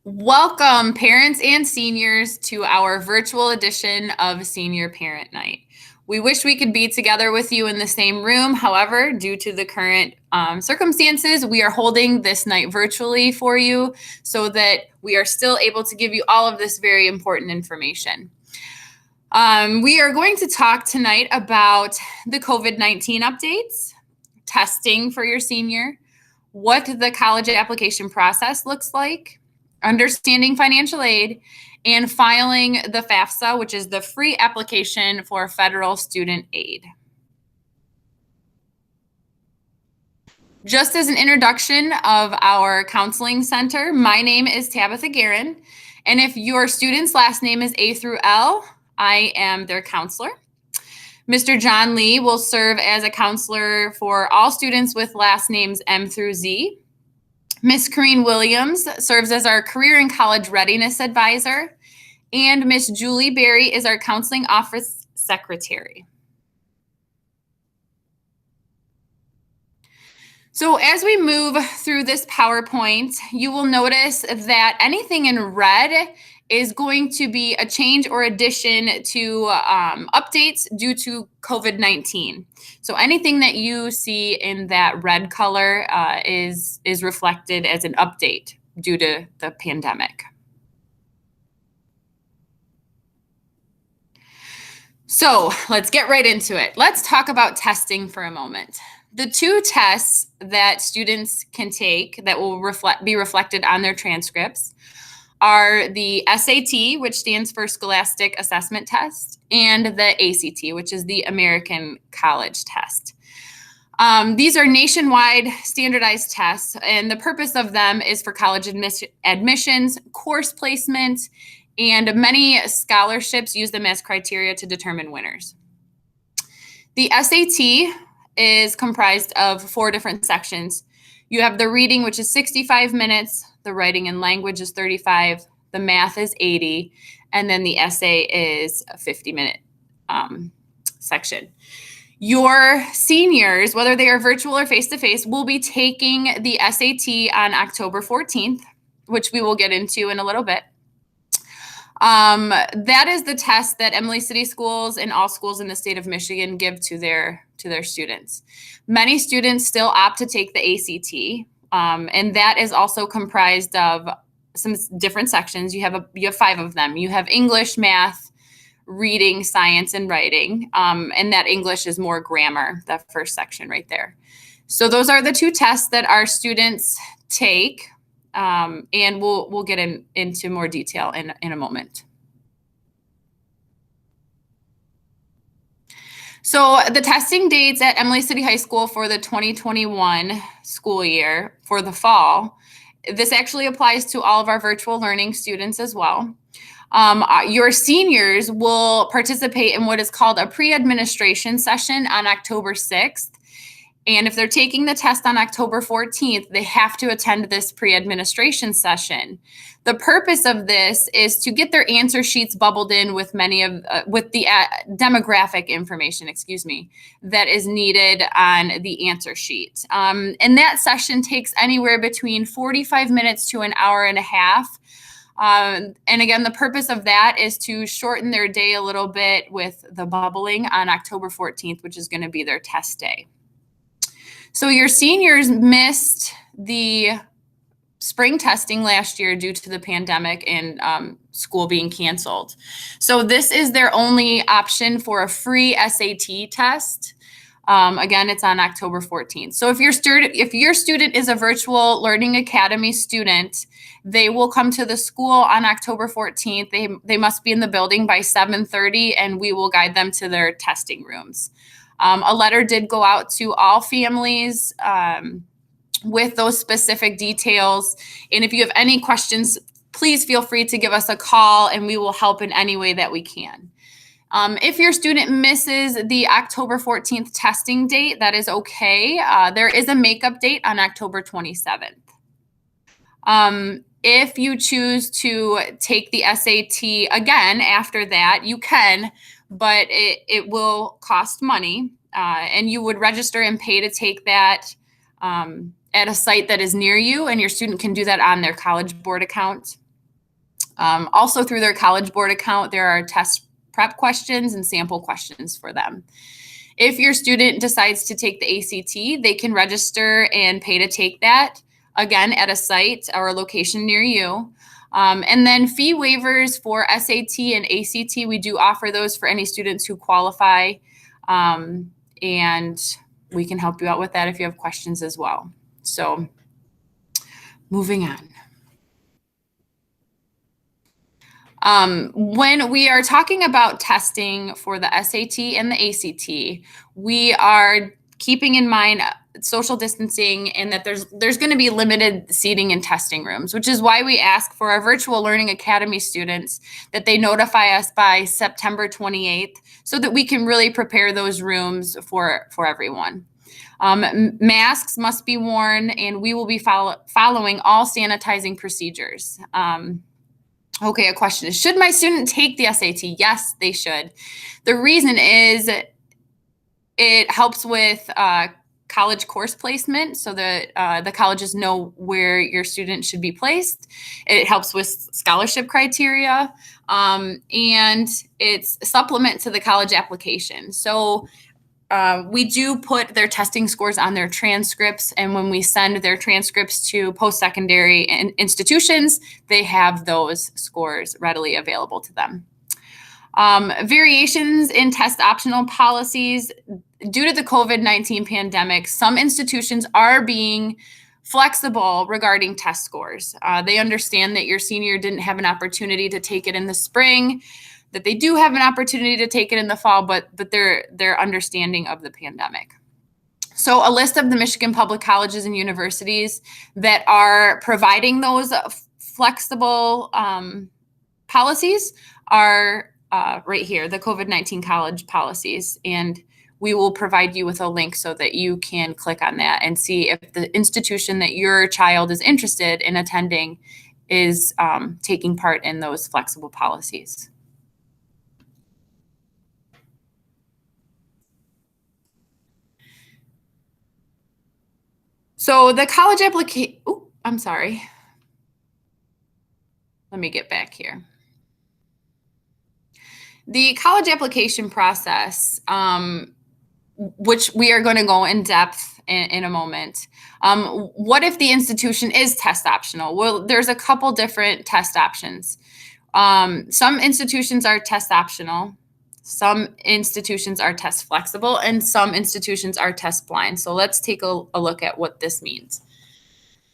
Welcome, parents and seniors, to our virtual edition of Senior Parent Night. We wish we could be together with you in the same room. However, due to the current circumstances, we are holding this night virtually for you so that we are still able to give you all of this very important information. We are going to talk tonight about the COVID-19 updates, testing for your senior, what the college application process looks like, understanding financial aid, and filing the FAFSA, which is the free application for federal student aid. Just as an introduction of our counseling center, my name is Tabitha Guerin, and if your student's last name is A through L, I am their counselor. Mr. John Lee will serve as a counselor for all students with last names M through Z. Ms. Corrine Williams serves as our Career and College Readiness Advisor, and Ms. Julie Berry is our Counseling Office Secretary. So as we move through this PowerPoint, you will notice that anything in red is going to be a change or addition to updates due to COVID-19. So anything that you see in that red color is reflected as an update due to the pandemic. So let's get right into it. Let's talk about testing for a moment. The two tests that students can take that will be reflected on their transcripts are the SAT, which stands for Scholastic Assessment Test, and the ACT, which is the American College Test. These are nationwide standardized tests, and the purpose of them is for college admissions, course placement, and many scholarships use them as criteria to determine winners. The SAT is comprised of 4 different sections. You have the reading, which is 65 minutes, the writing and language is 35, the math is 80, and then the essay is a 50-minute section. Your seniors, whether they are virtual or face-to-face, will be taking the SAT on October 14th, which we will get into in a little bit. That is the test that Emily City Schools and all schools in the state of Michigan give to their students. Many students still opt to take the ACT, and that is also comprised of some different sections. You have 5 of them. You have English, math, reading, science, and writing, and that English is more grammar, that first section right there. So those are the 2 tests that our students take. And we'll get into more detail in a moment. So the testing dates at Emily City High School for the 2021 school year for the fall, this actually applies to all of our virtual learning students as well. Your seniors will participate in what is called a pre-administration session on October 6th. And if they're taking the test on October 14th, they have to attend this pre-administration session. The purpose of this is to get their answer sheets bubbled in with with the demographic information, that is needed on the answer sheet. And that session takes anywhere between 45 minutes to an hour and a half. And again, the purpose of that is to shorten their day a little bit with the bubbling on October 14th, which is going to be their test day. So your seniors missed the spring testing last year due to the pandemic and school being canceled. So this is their only option for a free SAT test. Again, it's on October 14th. So if your student is a Virtual Learning Academy student, they will come to the school on October 14th. They must be in the building by 7:30, and we will guide them to their testing rooms. A letter did go out to all families with those specific details. And if you have any questions, please feel free to give us a call and we will help in any way that we can. If your student misses the October 14th testing date, that is okay. There is a makeup date on October 27th. If you choose to take the SAT again after that, you can, but it will cost money, and you would register and pay to take that at a site that is near you, and your student can do that on their College Board account. Also through their College Board account, there are test prep questions and sample questions for them. If your student decides to take the ACT, they can register and pay to take that, again, at a site or a location near you. And then fee waivers for SAT and ACT, we do offer those for any students who qualify. And we can help you out with that if you have questions as well. So moving on. When we are talking about testing for the SAT and the ACT, we are keeping in mind social distancing and that there's going to be limited seating in testing rooms, which is why we ask for our Virtual Learning Academy students that they notify us by September 28th so that we can really prepare those rooms for everyone. Masks must be worn, and we will be following all sanitizing procedures. Okay, a question is, should my student take the SAT? Yes, they should. The reason is it helps with college course placement so that the colleges know where your student should be placed. It helps with scholarship criteria, and it's a supplement to the college application. So we do put their testing scores on their transcripts, and when we send their transcripts to post-secondary institutions, they have those scores readily available to them. Variations in test optional policies. Due to the COVID-19 pandemic, some institutions are being flexible regarding test scores. They understand that your senior didn't have an opportunity to take it in the spring, that they do have an opportunity to take it in the fall, but they're understanding of the pandemic. So a list of the Michigan public colleges and universities that are providing those flexible policies are right here, the COVID-19 college policies. And we will provide you with a link so that you can click on that and see if the institution that your child is interested in attending is taking part in those flexible policies. So the college application, I'm sorry. Let me get back here. The college application process, which we are going to go in depth in a moment. What if the institution is test optional? Well, there's a couple different test options. Some institutions are test optional. Some institutions are test flexible, and some institutions are test blind. So let's take a look at what this means.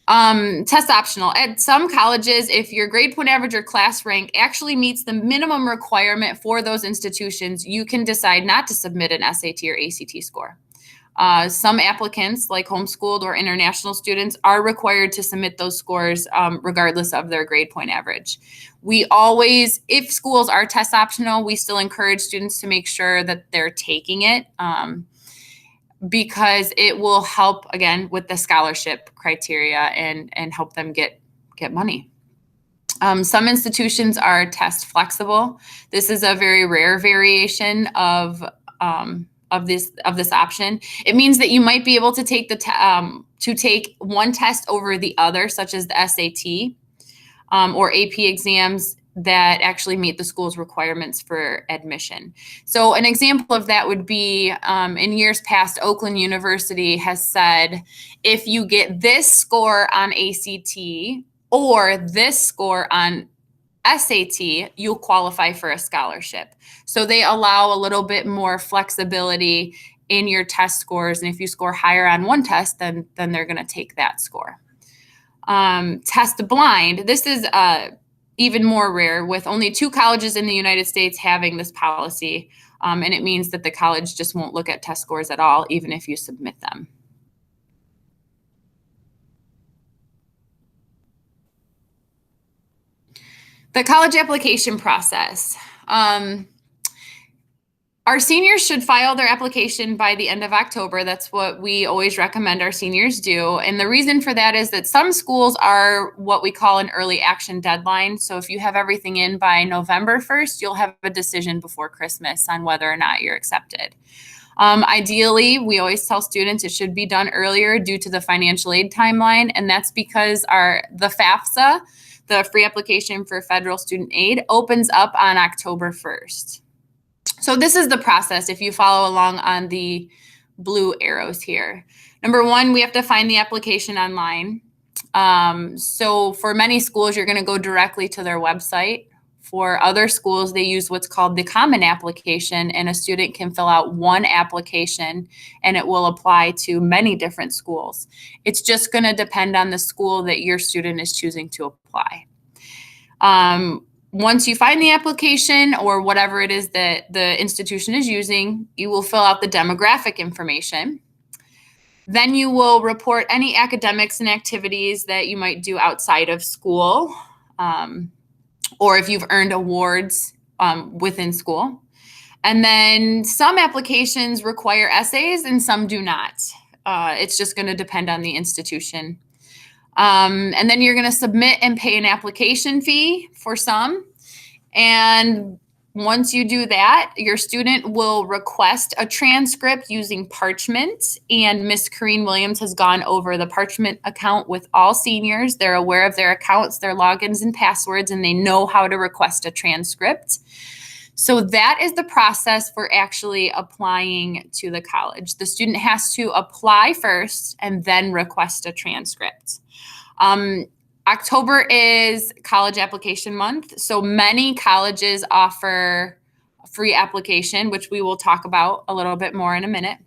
Test optional. At some colleges, if your grade point average or class rank actually meets the minimum requirement for those institutions, you can decide not to submit an SAT or ACT score. Some applicants, like homeschooled or international students, are required to submit those scores regardless of their grade point average. We always, if schools are test optional, we still encourage students to make sure that they're taking it because it will help, again, with the scholarship criteria and help them get money. Some institutions are test flexible. This is a very rare variation of this option. It means that you might be able to take take one test over the other, such as the SAT or AP exams that actually meet the school's requirements for admission. So an example of that would be in years past, Oakland University has said, if you get this score on ACT or this score on SAT, you'll qualify for a scholarship. So they allow a little bit more flexibility in your test scores. And if you score higher on one test, then they're going to take that score. Test blind. This is even more rare, with only 2 colleges in the United States having this policy. And it means that the college just won't look at test scores at all, even if you submit them. The college application process. Our seniors should file their application by the end of October. That's what we always recommend our seniors do. And the reason for that is that some schools are what we call an early action deadline. So if you have everything in by November 1st, you'll have a decision before Christmas on whether or not you're accepted. Ideally, we always tell students it should be done earlier due to the financial aid timeline. And that's because the FAFSA, the free application for federal student aid opens up on October 1st. So this is the process if you follow along on the blue arrows here. Number one, we have to find the application online. So for many schools, you're going to go directly to their website. For other schools, they use what's called the Common Application, and a student can fill out one application and it will apply to many different schools. It's just going to depend on the school that your student is choosing to apply. Once you find the application or whatever it is that the institution is using, you will fill out the demographic information. Then you will report any academics and activities that you might do outside of school, or if you've earned awards within school. And then some applications require essays and some do not. It's just going to depend on the institution. And then you're going to submit and pay an application fee for some. And once you do that, your student will request a transcript using Parchment, and Ms. Corrine Williams has gone over the Parchment account with all seniors. They're aware of their accounts, their logins and passwords, and they know how to request a transcript. So that is the process for actually applying to the college. The student has to apply first and then request a transcript. October is college application month, so many colleges offer free application, which we will talk about a little bit more in a minute.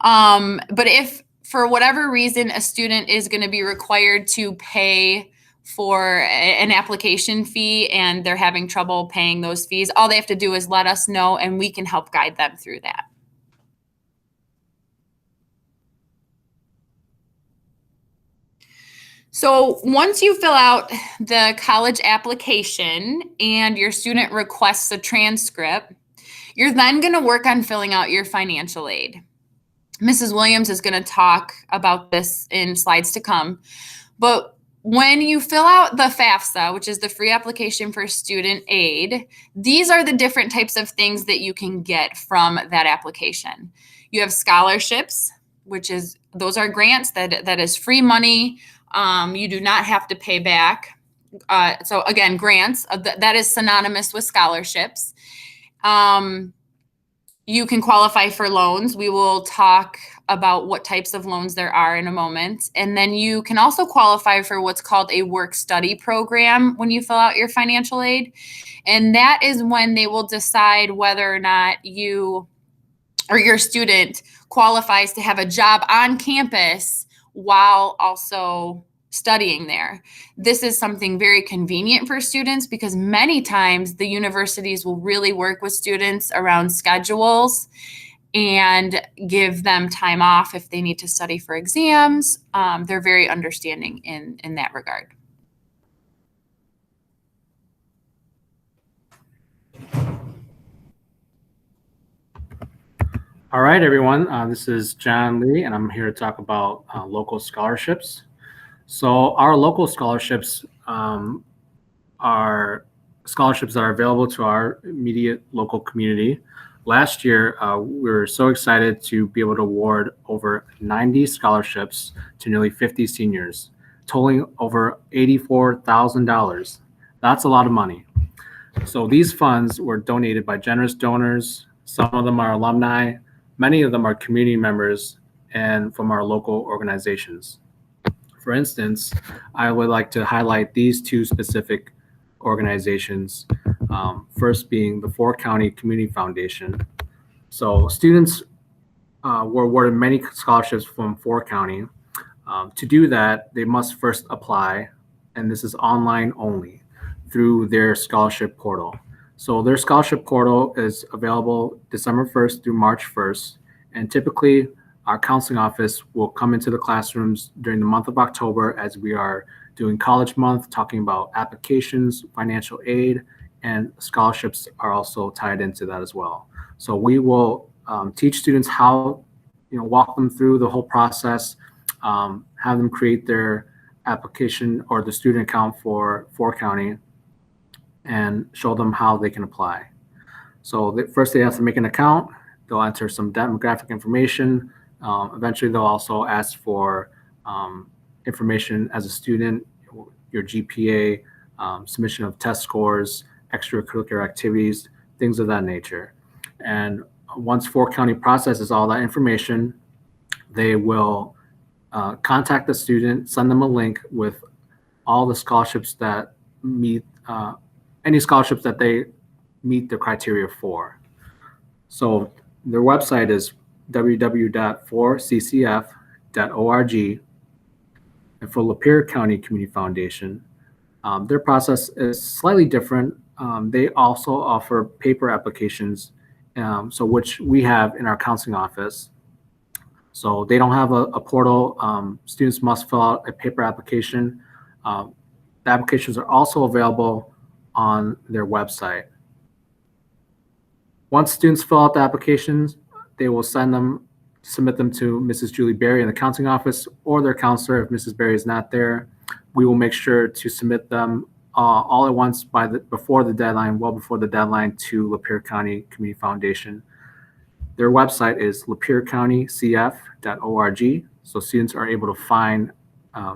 But if for whatever reason a student is going to be required to pay for an application fee and they're having trouble paying those fees, all they have to do is let us know and we can help guide them through that. So once you fill out the college application and your student requests a transcript, you're then going to work on filling out your financial aid. Mrs. Williams is going to talk about this in slides to come. But when you fill out the FAFSA, which is the free application for student aid, these are the different types of things that you can get from that application. You have scholarships, those are grants that is free money. You do not have to pay back. So again, grants, that is synonymous with scholarships. You can qualify for loans. We will talk about what types of loans there are in a moment. And then you can also qualify for what's called a work-study program when you fill out your financial aid. And that is when they will decide whether or not you or your student qualifies to have a job on campus while also studying there. This is something very convenient for students because many times the universities will really work with students around schedules and give them time off if they need to study for exams. They're very understanding in that regard. All right, everyone. This is John Lee, and I'm here to talk about local scholarships. So our local scholarships are scholarships that are available to our immediate local community. Last year, we were so excited to be able to award over 90 scholarships to nearly 50 seniors, totaling over $84,000. That's a lot of money. So these funds were donated by generous donors. Some of them are alumni. Many of them are community members and from our local organizations. For instance, I would like to highlight these two specific organizations. First being the Four County Community Foundation. So students were awarded many scholarships from Four County. To do that, they must first apply, and this is online only, through their scholarship portal. So their scholarship portal is available December 1st through March 1st, and typically our counseling office will come into the classrooms during the month of October as we are doing College Month, talking about applications, financial aid, and scholarships are also tied into that as well. So we will teach students how, walk them through the whole process, have them create their application or the student account for Four County, and show them how they can apply. So first they have to make an account. They'll enter some demographic information. Eventually they'll also ask for information as a student, your GPA, submission of test scores, extracurricular activities, things of that nature. And once Fort County processes all that information, they will contact the student, send them a link with all the scholarships that meet any scholarships that they meet the criteria for. So their website is www.4ccf.org. And for Lapeer County Community Foundation, their process is slightly different. They also offer paper applications, so which we have in our counseling office. So they don't have a portal. Students must fill out a paper application. The applications are also available on their website. Once students fill out the applications, they will submit them to Mrs. Julie Berry in the counseling office or their counselor if Mrs. Berry is not there. We will make sure to submit them all at once before the deadline, well before the deadline, to Lapeer County Community Foundation. Their website is lapeercountycf.org, so students are able to find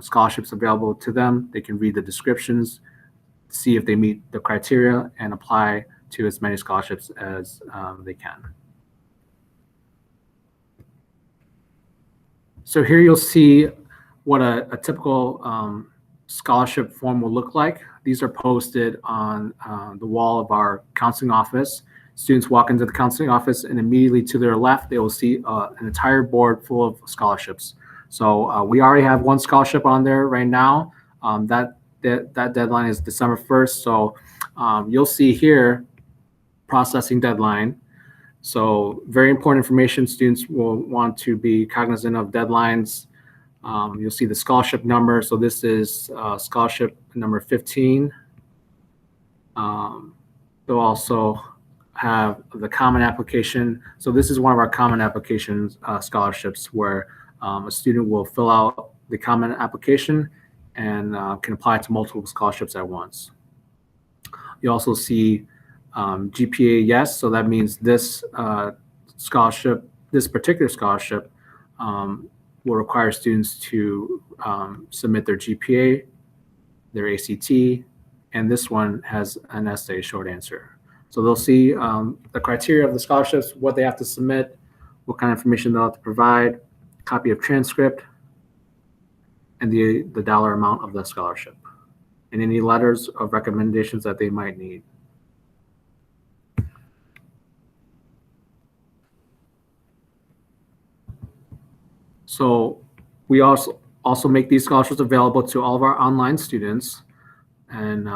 scholarships available to them. They can read the descriptions, see if they meet the criteria, and apply to as many scholarships as they can. So here you'll see what a typical scholarship form will look like. These are posted on the wall of our counseling office. Students walk into the counseling office, and immediately to their left, they will see an entire board full of scholarships. So we already have one scholarship on there right now. That deadline is December 1st. So you'll see here, processing deadline. So very important information. Students will want to be cognizant of deadlines. You'll see the scholarship number. So this is scholarship number 15. They'll also have the common application. So this is one of our common applications scholarships where a student will fill out the common application and can apply to multiple scholarships at once. You also see GPA yes, so that means this scholarship, this particular scholarship will require students to submit their GPA, their ACT, and this one has an essay short answer. So they'll see the criteria of the scholarships, what they have to submit, what kind of information they'll have to provide, copy of transcript, and the dollar amount of the scholarship, and any letters of recommendations that they might need. So we also make these scholarships available to all of our online students. And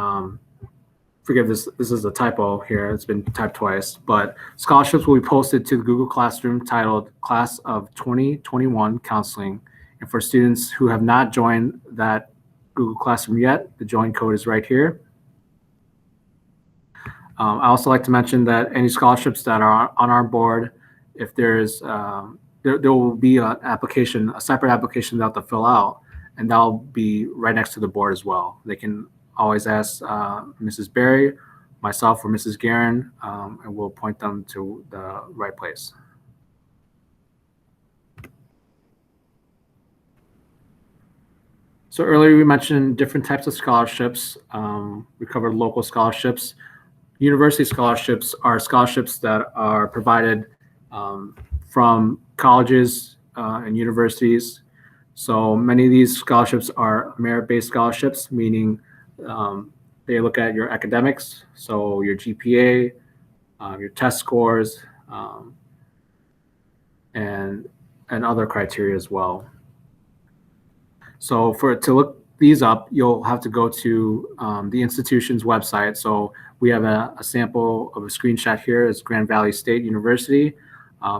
forgive this is a typo here. It's been typed twice. But scholarships will be posted to the Google Classroom titled Class of 2021 Counseling. And for students who have not joined that Google Classroom yet, the join code is right here. I also like to mention that any scholarships that are on our board, if there's there will be an application, a separate application they'll have to fill out, and that'll be right next to the board as well. They can always ask Mrs. Berry, myself, or Mrs. Guerin, and we'll point them to the right place. So earlier we mentioned different types of scholarships. We covered local scholarships. University scholarships are scholarships that are provided from colleges and universities. So many of these scholarships are merit-based scholarships, meaning they look at your academics, so your GPA, your test scores, and other criteria as well. So to look these up, you'll have to go to the institution's website. So we have a sample of a screenshot here. It's Grand Valley State University.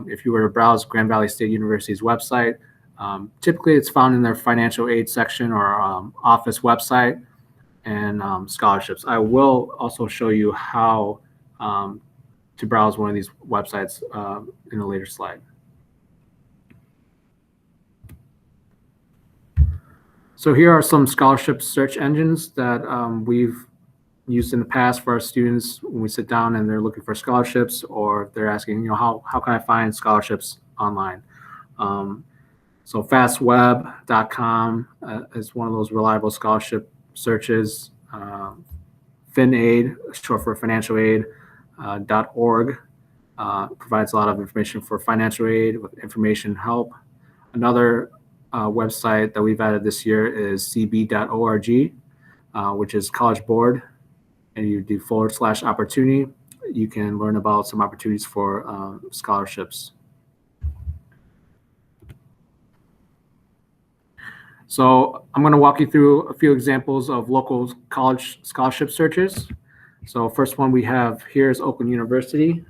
If you were to browse Grand Valley State University's website, typically it's found in their financial aid section or office website and scholarships. I will also show you how to browse one of these websites in a later slide. So here are some scholarship search engines that we've used in the past for our students when we sit down and they're looking for scholarships, or if they're asking, how can I find scholarships online? So fastweb.com is one of those reliable scholarship searches. FinAid, short for financial aid, .org provides a lot of information for financial aid with information help. Another website that we've added this year is cb.org, which is College Board, and you do /opportunity. You can learn about some opportunities for scholarships. So I'm going to walk you through a few examples of local college scholarship searches. So first one we have here is Oakland University.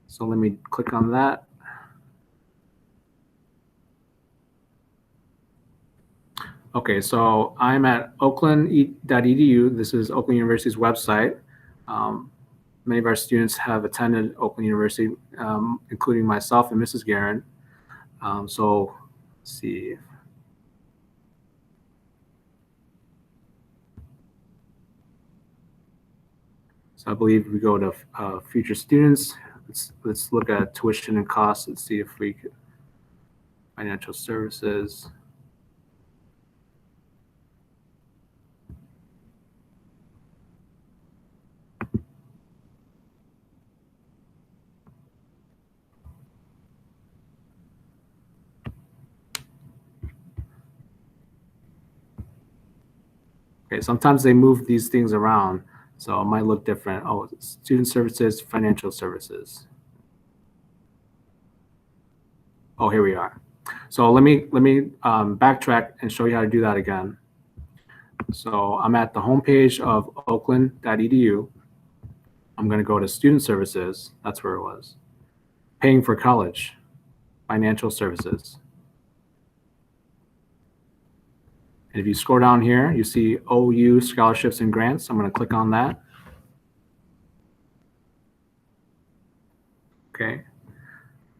So let me click on that. Okay, so I'm at oakland.edu. This is Oakland University's website. Many of our students have attended Oakland University, including myself and Mrs. Guerin. So let's see. So I believe we go to future students. Let's look at tuition and costs. Let's see if we could, financial services. Okay, sometimes they move these things around, so it might look different. Oh, student services, financial services. Oh, here we are. So let me backtrack and show you how to do that again. So I'm at the homepage of oakland.edu. I'm going to go to student services. That's where it was. Paying for college, financial services. And if you scroll down here, you see OU scholarships and grants. I'm going to click on that. Okay.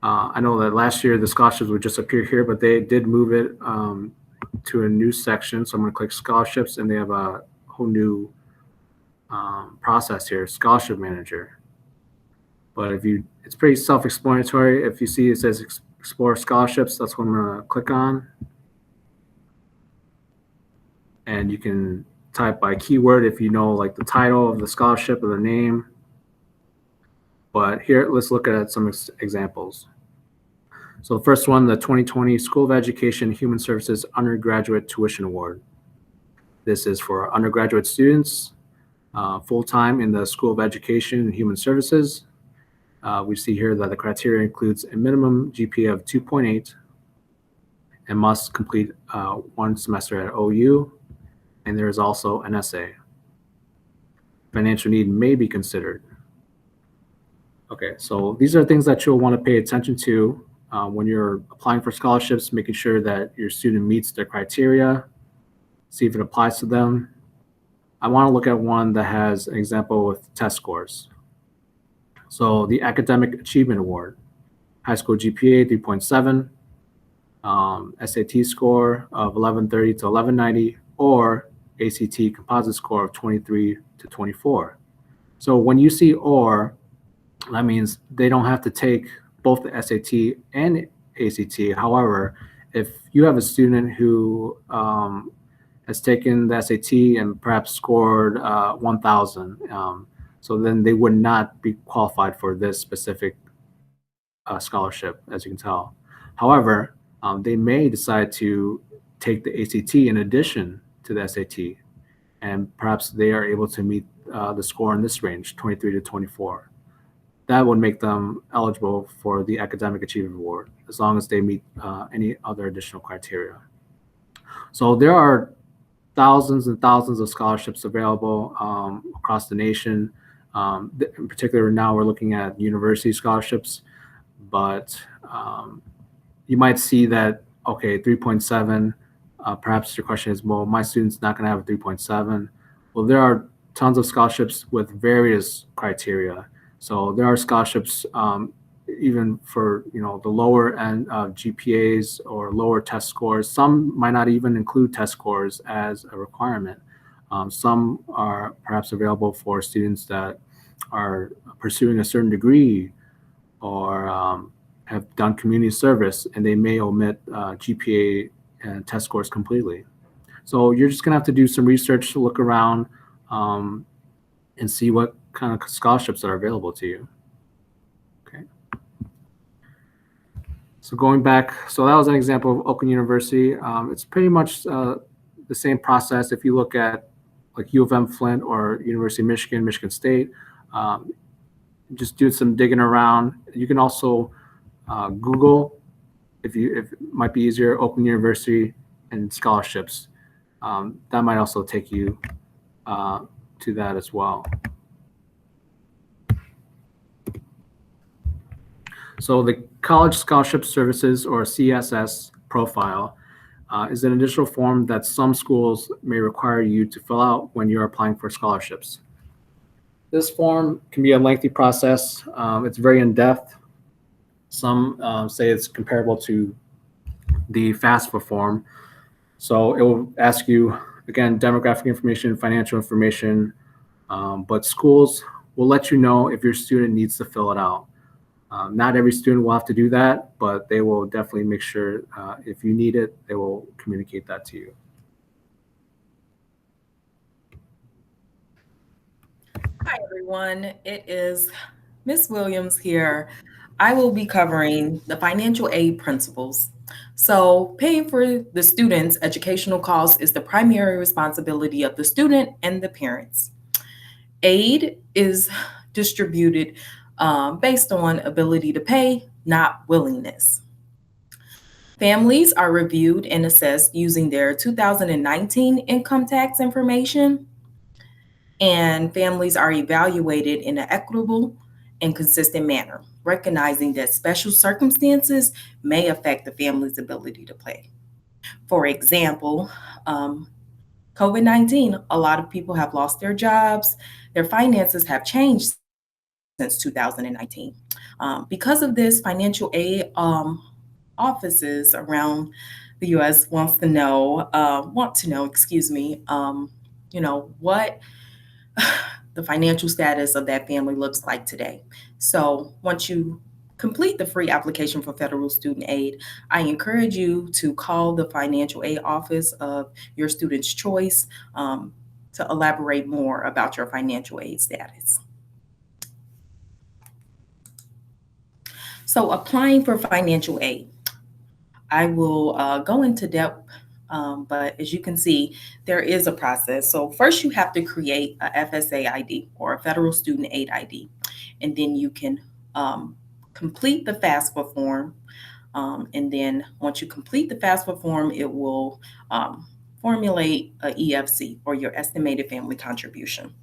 I know that last year the scholarships would just appear here, but they did move it to a new section. So I'm going to click scholarships, and they have a whole new process here, scholarship manager. But it's pretty self-explanatory. If you see it says explore scholarships, that's what I'm going to click on. And you can type by keyword if you know like the title of the scholarship or the name. But here, let's look at some examples. So the first one, the 2020 School of Education Human Services Undergraduate Tuition Award. This is for undergraduate students full-time in the School of Education and Human Services. We see here that the criteria includes a minimum GPA of 2.8 and must complete one semester at OU. And there is also an essay. Financial need may be considered. Okay, so these are things that you'll want to pay attention to when you're applying for scholarships, making sure that your student meets their criteria, see if it applies to them. I want to look at one that has an example with test scores. So the Academic Achievement Award, high school GPA 3.7, SAT score of 1130 to 1190, or ACT composite score of 23 to 24. So when you see or, that means they don't have to take both the SAT and ACT. However, if you have a student who has taken the SAT and perhaps scored 1,000, so then they would not be qualified for this specific scholarship, as you can tell. However, they may decide to take the ACT in addition to the SAT, and perhaps they are able to meet the score in this range, 23 to 24. That would make them eligible for the Academic Achievement Award, as long as they meet any other additional criteria. So there are thousands and thousands of scholarships available across the nation. In particular, now we're looking at university scholarships, but you might see that, okay, 3.7, perhaps your question is, well, my student's not going to have a 3.7. Well, there are tons of scholarships with various criteria. So there are scholarships even for the lower end of GPAs or lower test scores. Some might not even include test scores as a requirement. Some are perhaps available for students that are pursuing a certain degree or have done community service, and they may omit GPA and test scores completely. So you're just going to have to do some research to look around and see what kind of scholarships are available to you. Okay. So going back, so that was an example of Oakland University. It's pretty much the same process. If you look at like U of M Flint or University of Michigan, Michigan State, just do some digging around. You can also Google, if it might be easier, Oakland University and scholarships. That might also take you to that as well. So the College Scholarship Services, or CSS profile, is an additional form that some schools may require you to fill out when you're applying for scholarships. This form can be a lengthy process. It's very in-depth. Some say it's comparable to the FAFSA form. So it will ask you, again, demographic information, financial information, but schools will let you know if your student needs to fill it out. Not every student will have to do that, but they will definitely make sure if you need it, they will communicate that to you. Hi, everyone. It is Ms. Williams here. I will be covering the financial aid principles. So, paying for the student's educational costs is the primary responsibility of the student and the parents. Aid is distributed based on ability to pay, not willingness. Families are reviewed and assessed using their 2019 income tax information, and families are evaluated in an equitable and consistent manner, recognizing that special circumstances may affect the family's ability to pay. For example, COVID-19, a lot of people have lost their jobs, their finances have changed since 2019. Because of this, financial aid offices around the U.S. want to know, what the financial status of that family looks like today. So once you complete the free application for federal student aid, I encourage you to call the financial aid office of your student's choice to elaborate more about your financial aid status. So applying for financial aid, I will go into depth, but as you can see, there is a process. So first you have to create a FSA ID, or a Federal Student Aid ID, and then you can complete the FAFSA form. And then once you complete the FAFSA form, it will formulate a EFC, or your estimated family contribution.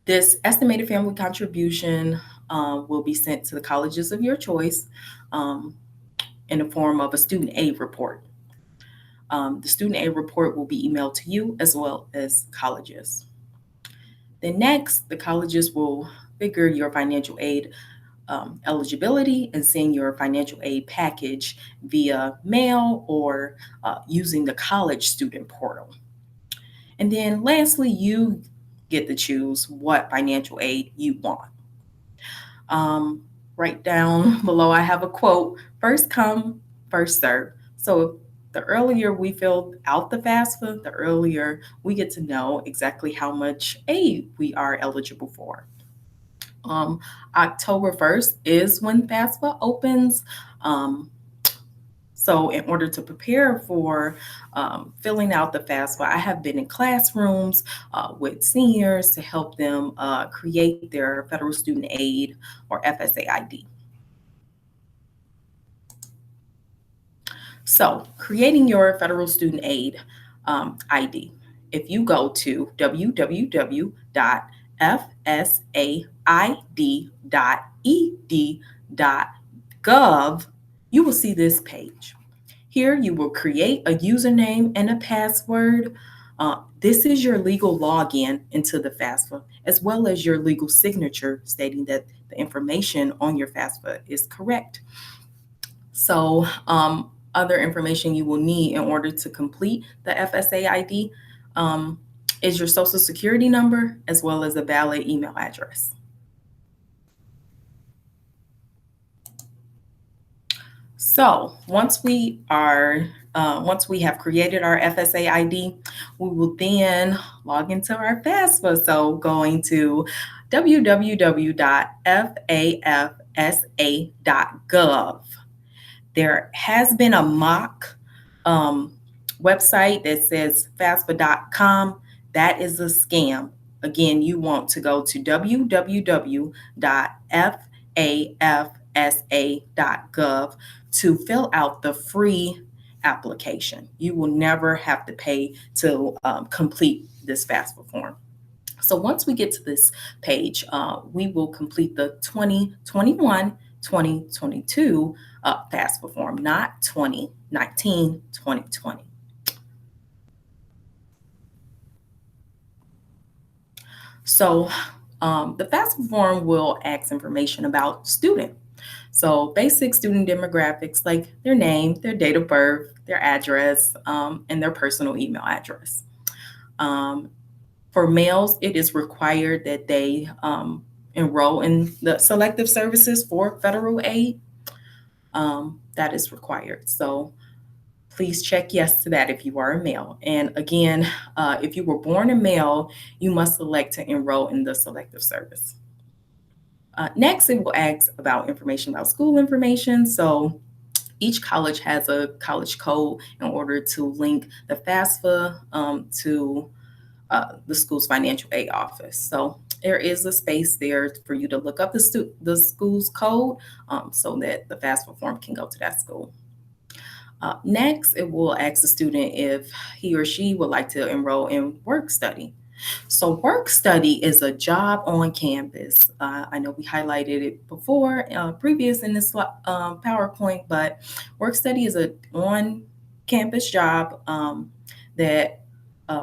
This estimated family contribution will be sent to the colleges of your choice in the form of a student aid report. The student aid report will be emailed to you as well as colleges. Then next, the colleges will figure your financial aid eligibility and send your financial aid package via mail or using the college student portal. And then lastly, you get to choose what financial aid you want. Right down below, I have a quote: first come, first serve. So the earlier we fill out the FAFSA, the earlier we get to know exactly how much aid we are eligible for. October 1st is when FAFSA opens. So in order to prepare for filling out the FAFSA, I have been in classrooms with seniors to help them create their federal student aid, or FSA ID. So creating your federal student aid ID, if you go to www.fsaid.ed.gov, you will see this page. Here you will create a username and a password. This is your legal login into the FAFSA, as well as your legal signature stating that the information on your FAFSA is correct. So other information you will need in order to complete the FSA ID is your social security number, as well as a valid email address. So once we are once we have created our FSA ID, we will then log into our FAFSA. So going to www.fafsa.gov. There has been a mock website that says FAFSA.com. That is a scam. Again, you want to go to www.fafsa.gov to fill out the free application. You will never have to pay to complete this FAFSA form. So once we get to this page, we will complete the 2021-2022 FAFSA form, not 2019-2020. So the FAFSA form will ask information about student. So basic student demographics like their name, their date of birth, their address, and their personal email address. For males, it is required that they enroll in the selective services for federal aid. That is required. So please check yes to that if you are a male. And again, if you were born a male, you must select to enroll in the selective service. Next, it will ask about information about school information. So each college has a college code in order to link the FAFSA to the school's financial aid office. So there is a space there for you to look up the school's code so that the FAFSA form can go to that school. Next, it will ask the student if he or she would like to enroll in work study. So work study is a job on campus. I know we highlighted it before, previous in this PowerPoint, but work study is a on-campus job that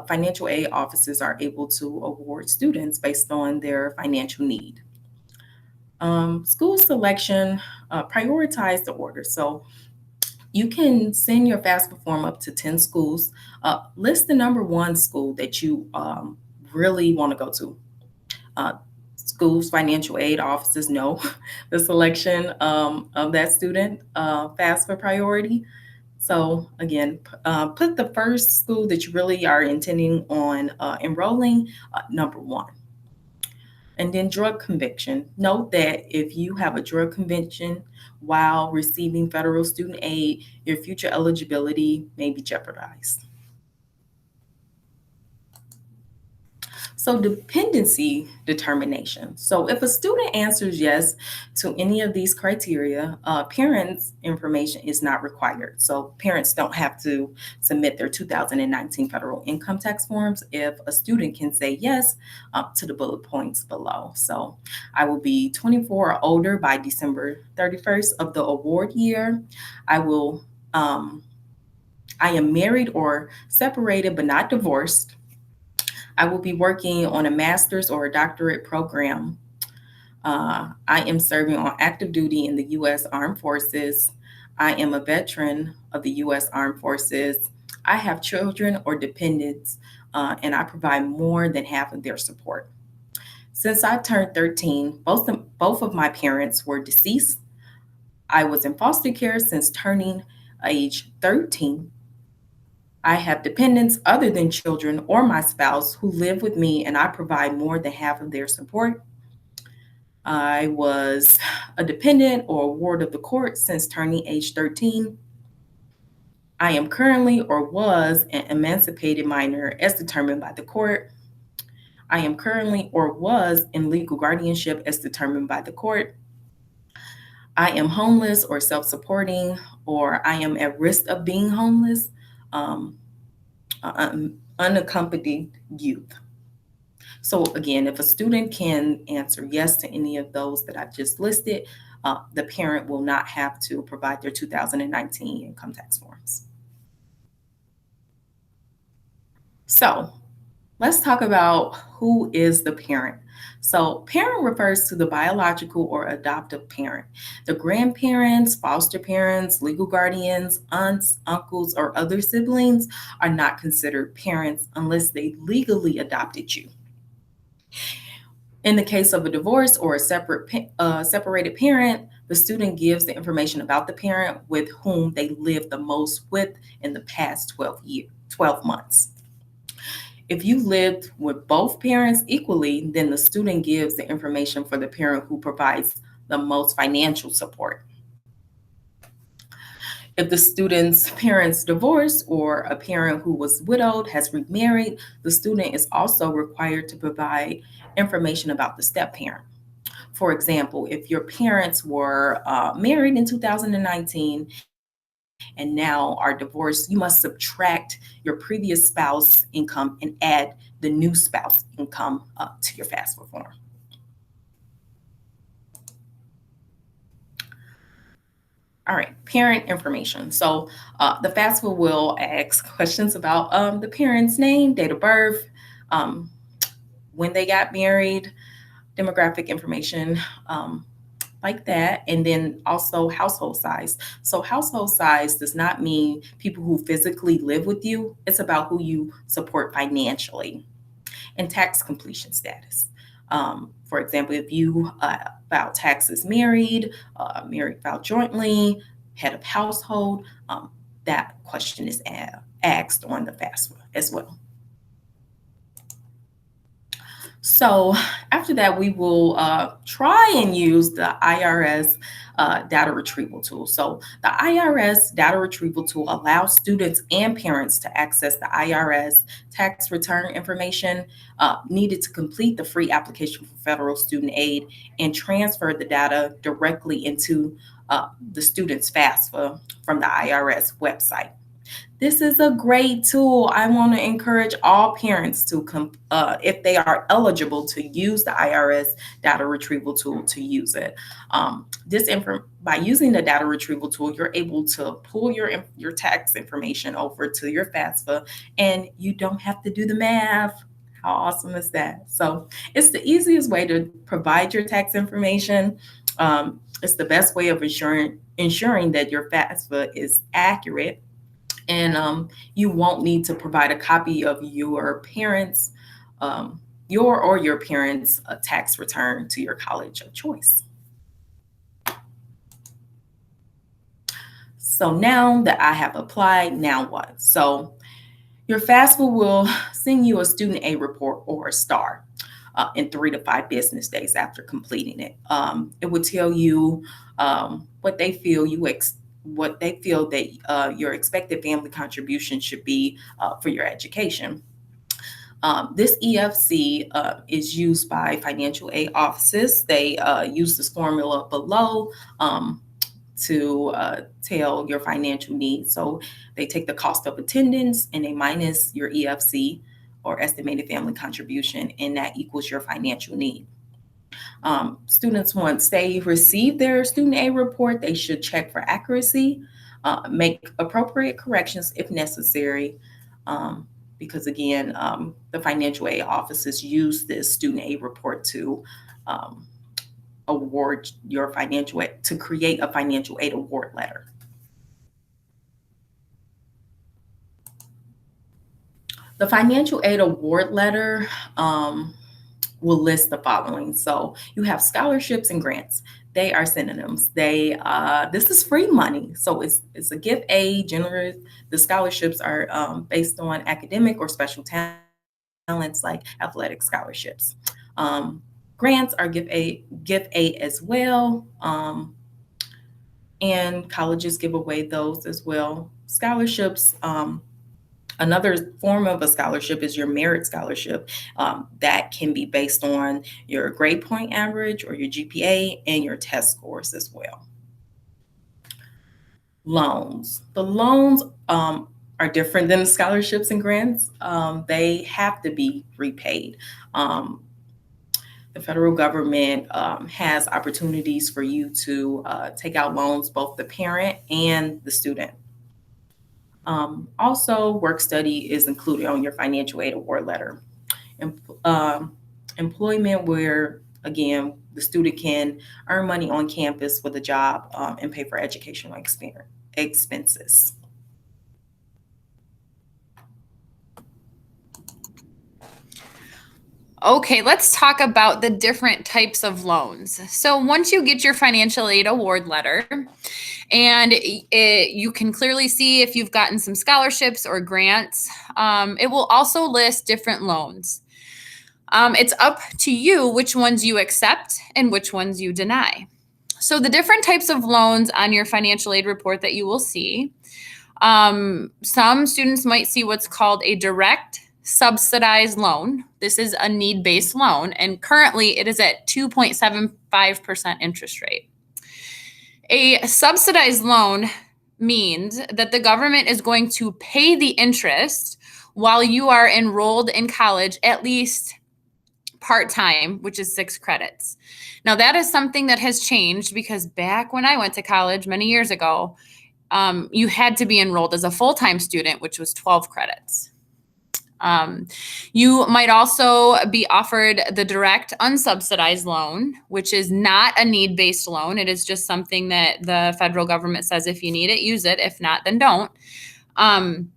financial aid offices are able to award students based on their financial need. School selection, prioritize the order. So you can send your FAFSA form up to 10 schools. List the number one school that you really want to go to. Schools' financial aid offices know the selection of that student FAFSA priority. So again, put the first school that you really are intending on enrolling number one. And then drug conviction. Note that if you have a drug conviction while receiving federal student aid, your future eligibility may be jeopardized. So dependency determination. So if a student answers yes to any of these criteria, parents' information is not required. So parents don't have to submit their 2019 federal income tax forms if a student can say yes to the bullet points below. So I will be 24 or older by December 31st of the award year. I am married or separated but not divorced. I will be working on a master's or a doctorate program. I am serving on active duty in the U.S. Armed Forces. I am a veteran of the U.S. Armed Forces. I have children or dependents, and I provide more than half of their support. Since I turned 13, both of my parents were deceased. I was in foster care since turning age 13. I have dependents other than children or my spouse who live with me, and I provide more than half of their support. I was a dependent or a ward of the court since turning age 13. I am currently or was an emancipated minor as determined by the court. I am currently or was in legal guardianship as determined by the court. I am homeless or self-supporting, or I am at risk of being homeless. Unaccompanied youth. So again, if a student can answer yes to any of those that I've just listed, the parent will not have to provide their 2019 income tax forms. So let's talk about who is the parent. So parent refers to the biological or adoptive parent. The grandparents, foster parents, legal guardians, aunts, uncles, or other siblings are not considered parents unless they legally adopted you. In the case of a divorce or a separated parent, The student gives the information about the parent with whom they lived the most with in the past 12 months. If you lived with both parents equally, then the student gives the information for the parent who provides the most financial support. If the student's parents divorced or a parent who was widowed has remarried, the student is also required to provide information about the step parent. For example, if your parents were married in 2019 and now are divorced, you must subtract your previous spouse income and add the new spouse income to your FAFSA form. All right, parent information. So the FAFSA will ask questions about the parent's name, date of birth, when they got married, demographic information, like that, and then also household size. So household size does not mean people who physically live with you. It's about who you support financially. And tax completion status. For example, if you filed taxes married, filed jointly, head of household, that question is asked on the FAFSA as well. So after that, we will try and use the IRS data retrieval tool. So the IRS data retrieval tool allows students and parents to access the IRS tax return information needed to complete the free application for federal student aid and transfer the data directly into the student's FAFSA from the IRS website. This is a great tool. I want to encourage all parents to, if they are eligible, to use the IRS data retrieval tool to use it. By using the data retrieval tool, you're able to pull your tax information over to your FAFSA, and you don't have to do the math. How awesome is that? So it's the easiest way to provide your tax information. It's the best way of ensuring that your FAFSA is accurate. And you won't need to provide a copy of your parents' your parents' tax return to your college of choice. So now that I have applied, now what? So your FAFSA will send you a student aid report or a STAR in 3 to 5 business days after completing it. It will tell you what they feel that your expected family contribution should be for your education. This EFC is used by financial aid offices. They use this formula below to tell your financial needs. So they take the cost of attendance and they minus your EFC or estimated family contribution, and that equals your financial need. Students, once they receive their student aid report, they should check for accuracy, make appropriate corrections if necessary, because again, the financial aid offices use this student aid report to award your financial aid, to create a financial aid award letter. The financial aid award letter will list the following. So you have scholarships and grants. They are synonyms. This is free money. So it's a gift aid, generous. The scholarships are based on academic or special talents like athletic scholarships. Grants are gift aid as well. And colleges give away those as well. Scholarships, another form of a scholarship is your merit scholarship. That can be based on your grade point average or your GPA and your test scores as well. Loans. The loans are different than scholarships and grants. They have to be repaid. The federal government has opportunities for you to take out loans, both the parent and the student. Also, work study is included on your financial aid award letter. Employment, where again the student can earn money on campus with a job and pay for educational expenses. Okay, let's talk about the different types of loans. So once you get your financial aid award letter, and you can clearly see if you've gotten some scholarships or grants, it will also list different loans. It's up to you which ones you accept and which ones you deny. So the different types of loans on your financial aid report that you will see, some students might see what's called a direct subsidized loan. This is a need-based loan, and currently it is at 2.75% interest rate. A subsidized loan means that the government is going to pay the interest while you are enrolled in college at least part-time, which is 6 credits. Now, that is something that has changed because back when I went to college many years ago, you had to be enrolled as a full-time student, which was 12 credits. You might also be offered the direct unsubsidized loan, which is not a need-based loan. It is just something that the federal government says if you need it, use it. If not, then don't. And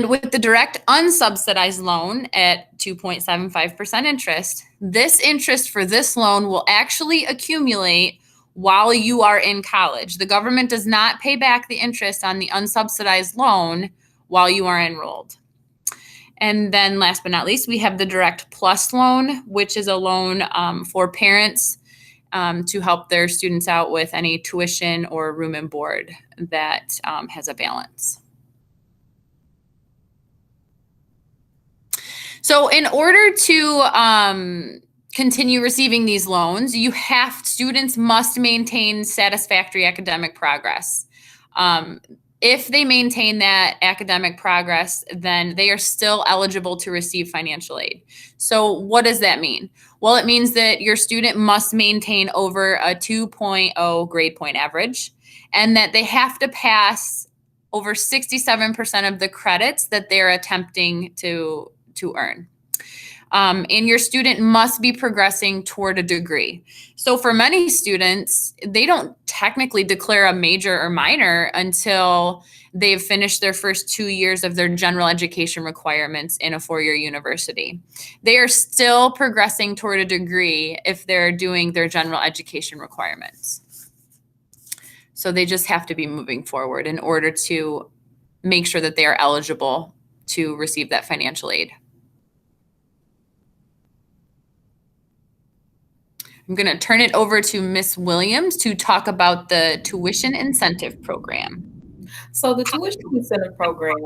with the direct unsubsidized loan at 2.75% interest, this interest for this loan will actually accumulate while you are in college. The government does not pay back the interest on the unsubsidized loan while you are enrolled. And then last but not least, we have the Direct Plus loan, which is a loan for parents to help their students out with any tuition or room and board that has a balance. So in order to continue receiving these loans, students must maintain satisfactory academic progress. If they maintain that academic progress, then they are still eligible to receive financial aid. So what does that mean? Well, it means that your student must maintain over a 2.0 grade point average, and that they have to pass over 67% of the credits that they're attempting to earn. And your student must be progressing toward a degree. So for many students, they don't technically declare a major or minor until they've finished their first 2 years of their general education requirements in a 4-year university. They are still progressing toward a degree if they're doing their general education requirements. So they just have to be moving forward in order to make sure that they are eligible to receive that financial aid. I'm going to turn it over to Ms. Williams to talk about the tuition incentive program. So the tuition incentive program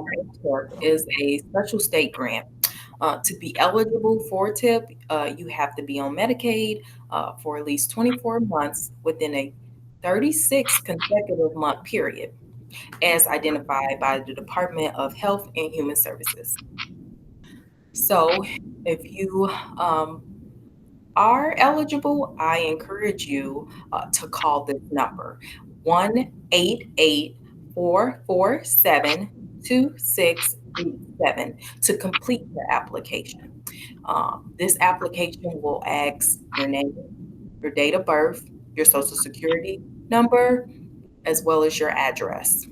is a special state grant. To be eligible for TIP, you have to be on Medicaid for at least 24 months within a 36 consecutive month period, as identified by the Department of Health and Human Services. So if you are eligible, I encourage you to call this number, 1-888-447-2687, to complete the application. This application will ask your name, your date of birth, your social security number, as well as your address,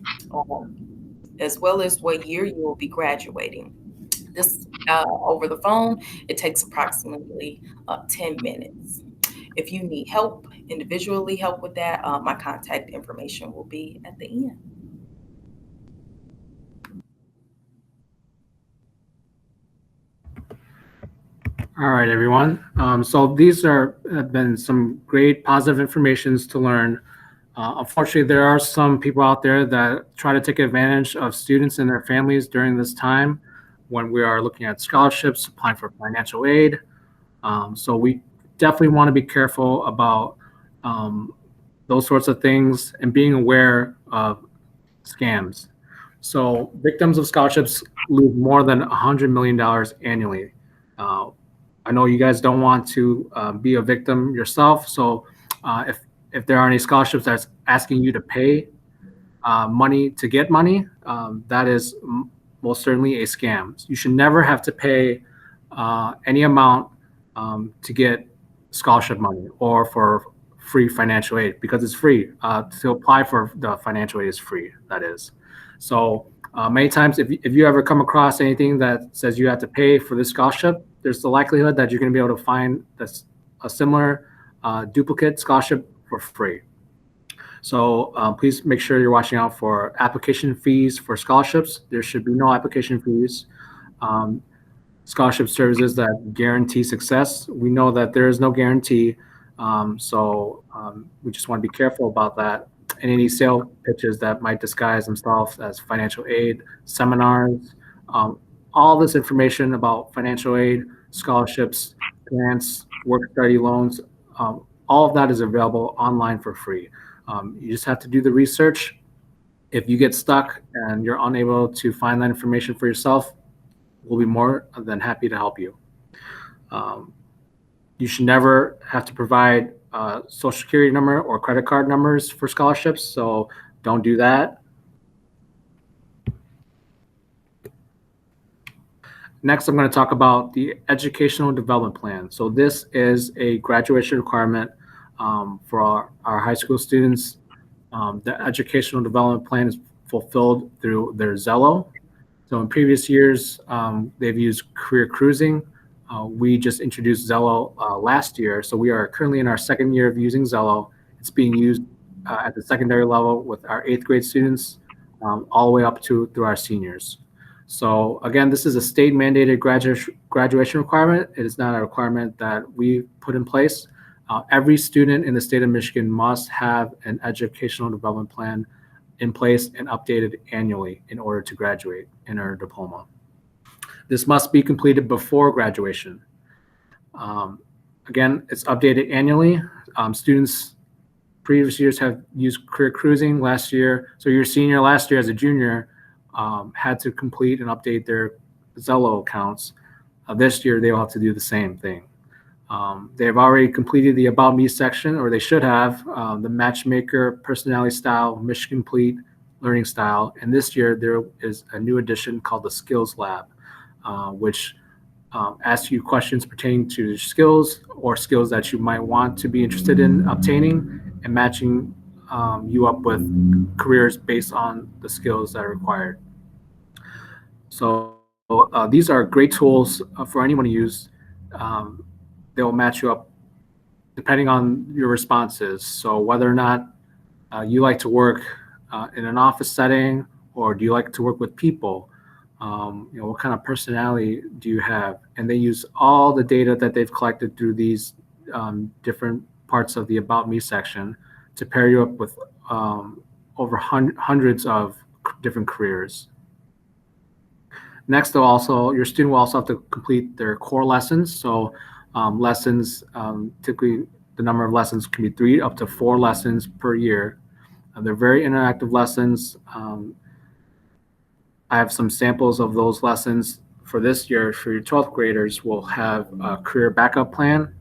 as well as what year you will be graduating. This over the phone, it takes approximately 10 minutes. If you need help, individually help with that, my contact information will be at the end. All right, everyone. So these have been some great positive informations to learn. Unfortunately, there are some people out there that try to take advantage of students and their families during this time when we are looking at scholarships, applying for financial aid. So we definitely want to be careful about those sorts of things and being aware of scams. So victims of scholarships lose more than $100 million annually. I know you guys don't want to be a victim yourself. So if there are any scholarships that's asking you to pay money to get money, that is most certainly a scam. You should never have to pay any amount to get scholarship money or for free financial aid, because it's free. To apply for the financial aid is free, that is. So many times if you ever come across anything that says you have to pay for this scholarship, there's the likelihood that you're going to be able to find a similar duplicate scholarship for free. So please make sure you're watching out for application fees for scholarships. There should be no application fees. Scholarship services that guarantee success. We know that there is no guarantee, so we just want to be careful about that. And any sale pitches that might disguise themselves as financial aid, seminars, all this information about financial aid, scholarships, grants, work study loans, all of that is available online for free. You just have to do the research. If you get stuck and you're unable to find that information for yourself, we'll be more than happy to help you. You should never have to provide social security number or credit card numbers for scholarships, so don't do that. Next, I'm going to talk about the educational development plan. So this is a graduation requirement for our high school students. The educational development plan is fulfilled through their Zello. So in previous years, they've used Career Cruising. We just introduced Zello last year. So we are currently in our second year of using Zello. It's being used at the secondary level with our 8th grade students all the way up to through our seniors. So again, this is a state mandated graduation requirement. It is not a requirement that we put in place. Every student in the state of Michigan must have an educational development plan in place and updated annually in order to graduate in our diploma. This must be completed before graduation. Again, it's updated annually. Students previous years have used Career Cruising last year. So your senior last year as a junior had to complete and update their Zello accounts. This year, they will have to do the same thing. They have already completed the About Me section, or they should have, the Matchmaker, Personality Style, Mission Complete, Learning Style. And this year, there is a new addition called the Skills Lab, which asks you questions pertaining to skills or skills that you might want to be interested in obtaining and matching you up with careers based on the skills that are required. So these are great tools for anyone to use. They will match you up depending on your responses. So whether or not you like to work in an office setting, or do you like to work with people? What kind of personality do you have? And they use all the data that they've collected through these different parts of the About Me section to pair you up with over hundreds of different careers. Next, your student will also have to complete their core lessons. So lessons, typically the number of lessons can be 3 up to 4 lessons per year. They're very interactive lessons. I have some samples of those lessons for this year. For your 12th graders, we'll have a career backup plan.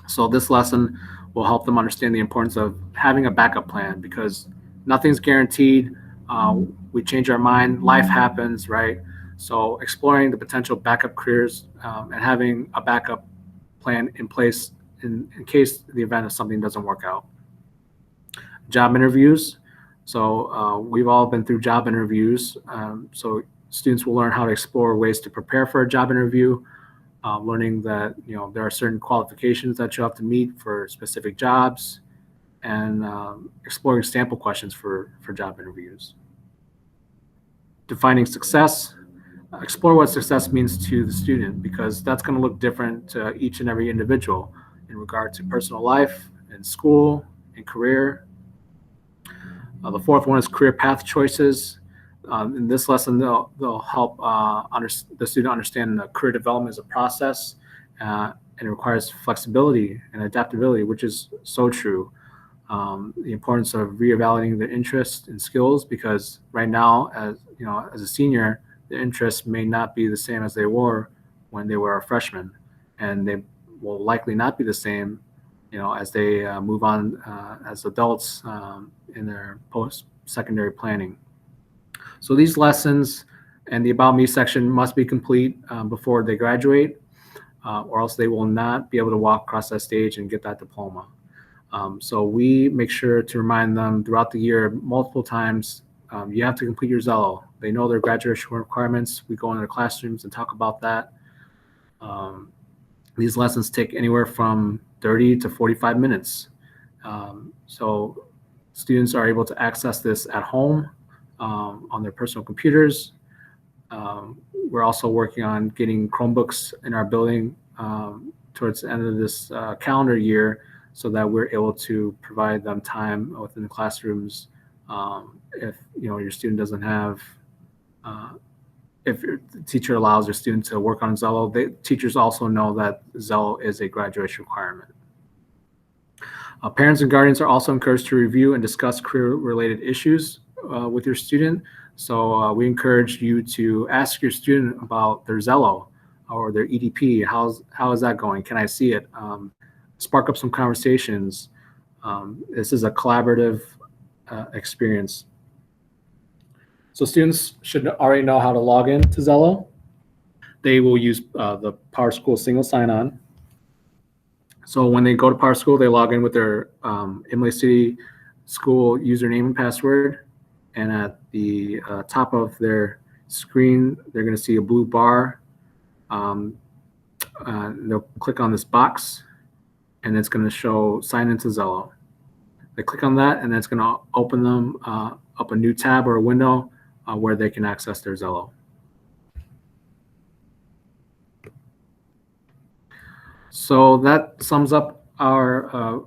So this lesson will help them understand the importance of having a backup plan, because nothing's guaranteed. We change our mind, life happens, right? So exploring the potential backup careers and having a backup plan in place in case the event of something doesn't work out. Job interviews. So we've all been through job interviews. So students will learn how to explore ways to prepare for a job interview, learning that there are certain qualifications that you have to meet for specific jobs, and exploring sample questions for job interviews. Defining success. Explore what success means to the student, because that's going to look different to each and every individual in regard to personal life and school and career. The 4th one is career path choices. In this lesson, they'll help the student understand that career development is a process and it requires flexibility and adaptability, which is so true. The importance of reevaluating their interests and skills, because right now, as a senior, the interests may not be the same as they were when they were a freshman, and they will likely not be the same, as they move on as adults in their post-secondary planning. So these lessons and the About Me section must be complete before they graduate, or else they will not be able to walk across that stage and get that diploma. So we make sure to remind them throughout the year multiple times, you have to complete your Zello. They know their graduation requirements. We go into the classrooms and talk about that. These lessons take anywhere from 30 to 45 minutes. So students are able to access this at home on their personal computers. We're also working on getting Chromebooks in our building towards the end of this calendar year, so that we're able to provide them time within the classrooms. If your student doesn't have, if your teacher allows their student to work on Zello, teachers also know that Zello is a graduation requirement. Parents and guardians are also encouraged to review and discuss career-related issues with your student. So we encourage you to ask your student about their Zello or their EDP. How is that going? Can I see it? Spark up some conversations. This is a collaborative experience. So students should already know how to log in to Zello. They will use the PowerSchool single sign-on. So when they go to PowerSchool, they log in with their Imlay City School username and password. And at the top of their screen, they're going to see a blue bar. They'll click on this box, and it's going to show sign into Zello. They click on that, and that's going to open them up a new tab or a window where they can access their Zello. So that sums up our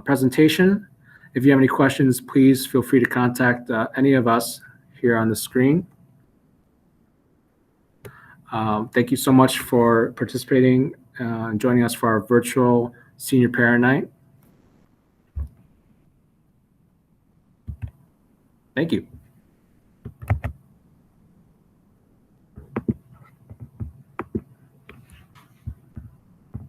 presentation. If you have any questions, please feel free to contact any of us here on the screen. Thank you so much for participating and joining us for our virtual Senior Parent Night. Thank you.